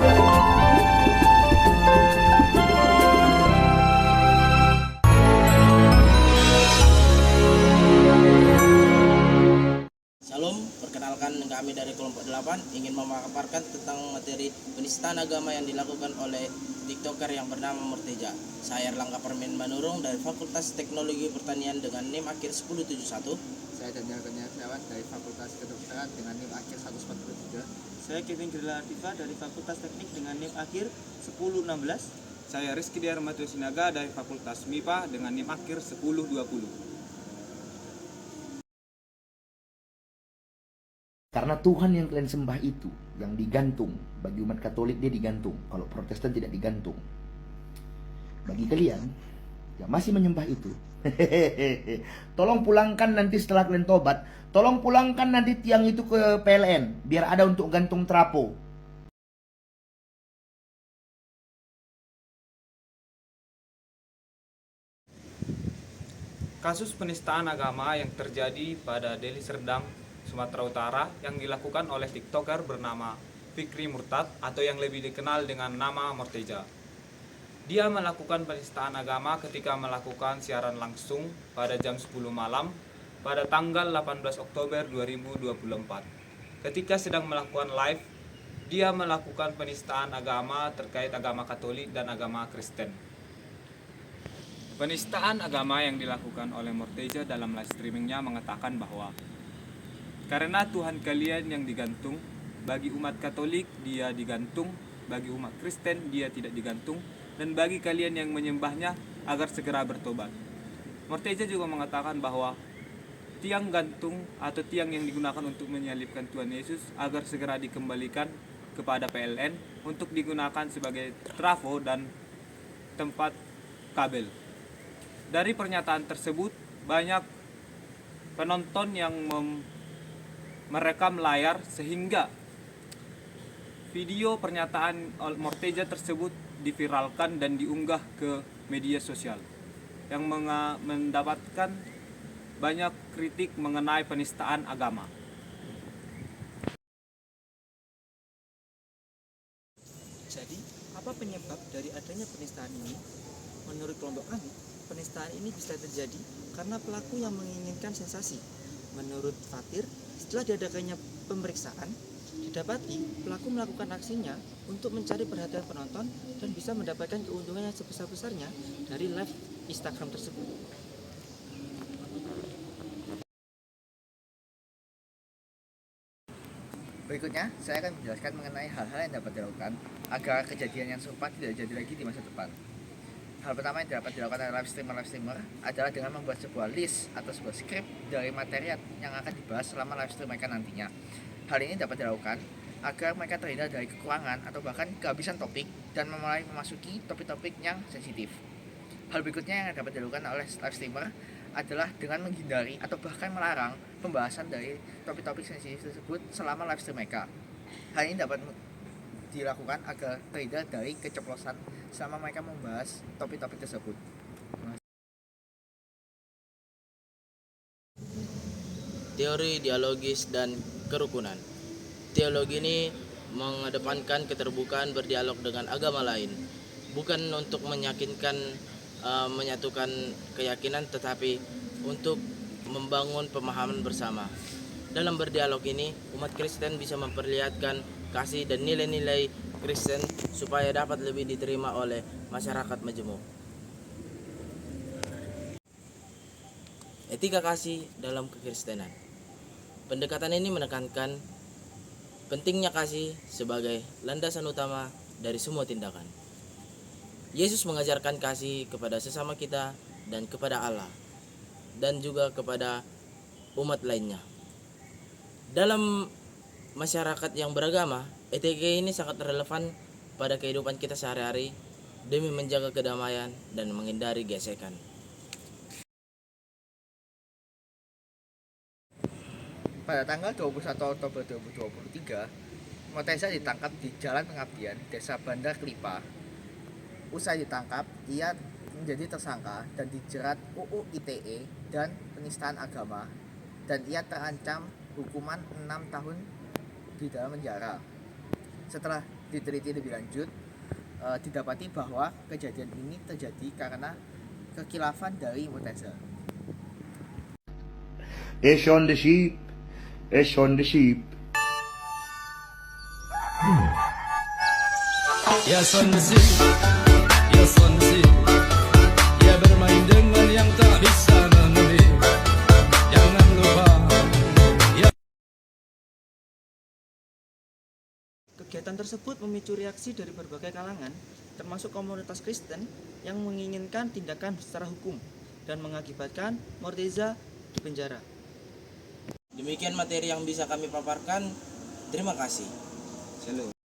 Shalom, perkenalkan kami dari kelompok 8 ingin memaparkan tentang materi penistaan agama yang dilakukan oleh TikToker yang bernama Murteja. Saya Erlangga Permen Manurung dari Fakultas Teknologi Pertanian dengan NIM akhir 1071. Saya Daniel Kurniawan dari Fakultas Kedokteran dengan NIM akhir 143. Saya Kevin Grila Artifa dari Fakultas Teknik dengan NIM akhir 1016. Saya Rizky Diarmato Sinaga dari Fakultas MIPA dengan NIM akhir 1020. Karena Tuhan yang kalian sembah itu yang digantung. Bagi umat Katolik dia digantung, kalau Protestan tidak digantung. Bagi kalian yang masih menyembah itu, tolong pulangkan nanti setelah kalian tobat. Tolong pulangkan nanti tiang itu ke PLN biar ada untuk gantung trapo. Kasus penistaan agama yang terjadi pada Deli Serdang, Sumatera Utara yang dilakukan oleh TikToker bernama Fikri Murtad atau yang lebih dikenal dengan nama Murteja. Dia melakukan penistaan agama ketika melakukan siaran langsung pada jam 10 malam pada tanggal 18 Oktober 2024. Ketika sedang melakukan live, dia melakukan penistaan agama terkait agama Katolik dan agama Kristen. Penistaan agama yang dilakukan oleh Murteja dalam live streamingnya mengatakan bahwa karena Tuhan kalian yang digantung, bagi umat Katolik dia digantung, bagi umat Kristen dia tidak digantung, dan bagi kalian yang menyembahnya agar segera bertobat. Murteja juga mengatakan bahwa tiang gantung atau tiang yang digunakan untuk menyalibkan Tuhan Yesus agar segera dikembalikan kepada PLN untuk digunakan sebagai trafo dan tempat kabel. Dari pernyataan tersebut, banyak penonton yang merekam layar sehingga video pernyataan Murteja tersebut diviralkan dan diunggah ke media sosial yang mendapatkan banyak kritik mengenai penistaan agama. Jadi, apa penyebab dari adanya penistaan ini? Menurut kelompok kami, penistaan ini bisa terjadi karena pelaku yang menginginkan sensasi. Menurut Fatir, setelah diadakannya pemeriksaan, didapati pelaku melakukan aksinya untuk mencari perhatian penonton dan bisa mendapatkan keuntungan yang sebesar-besarnya dari live Instagram tersebut. Berikutnya, saya akan menjelaskan mengenai hal-hal yang dapat dilakukan agar kejadian yang serupa tidak terjadi lagi di masa depan. Hal pertama yang dapat dilakukan oleh live streamer adalah dengan membuat sebuah list atau sebuah skrip dari materi yang akan dibahas selama live stream mereka nantinya. Hal ini dapat dilakukan agar mereka terhindar dari kekurangan atau bahkan kehabisan topik dan mulai memasuki topik-topik yang sensitif. Hal berikutnya yang dapat dilakukan oleh live streamer adalah dengan menghindari atau bahkan melarang pembahasan dari topik-topik sensitif tersebut selama live stream mereka. Hal ini dapat dilakukan agar terhindar dari keceplosan selama mereka membahas topik-topik tersebut. Teori dialogis dan kerukunan. Teologi ini mengedepankan keterbukaan berdialog dengan agama lain, bukan untuk menyatukan keyakinan, tetapi untuk membangun pemahaman bersama. Dalam berdialog ini, umat Kristen bisa memperlihatkan kasih dan nilai-nilai Kristen supaya dapat lebih diterima oleh masyarakat majemuk. Etika kasih dalam kekristenan. Pendekatan ini menekankan pentingnya kasih sebagai landasan utama dari semua tindakan. Yesus mengajarkan kasih kepada sesama kita dan kepada Allah, dan juga kepada umat lainnya. Dalam masyarakat yang beragama, etika ini sangat relevan pada kehidupan kita sehari-hari demi menjaga kedamaian dan menghindari gesekan. Pada tanggal 21 Oktober 2023, Murteja ditangkap di Jalan Pengabdian, Desa Bandar Klipa. Usai ditangkap, ia menjadi tersangka dan dijerat UU ITE dan penistaan agama, dan ia terancam hukuman 6 tahun di dalam penjara. Setelah diteliti lebih lanjut, didapati bahwa kejadian ini terjadi karena kekilafan dari Mu'tazilah. It's on the sheep. It's on the sheep. Ya sonsi, ya sonsi, ya bermain dengan yang tak bisa membeli. Jangan lupa. Kegiatan tersebut memicu reaksi dari berbagai kalangan, termasuk komunitas Kristen yang menginginkan tindakan secara hukum dan mengakibatkan Morteza dipenjara. Demikian materi yang bisa kami paparkan. Terima kasih. Shalom.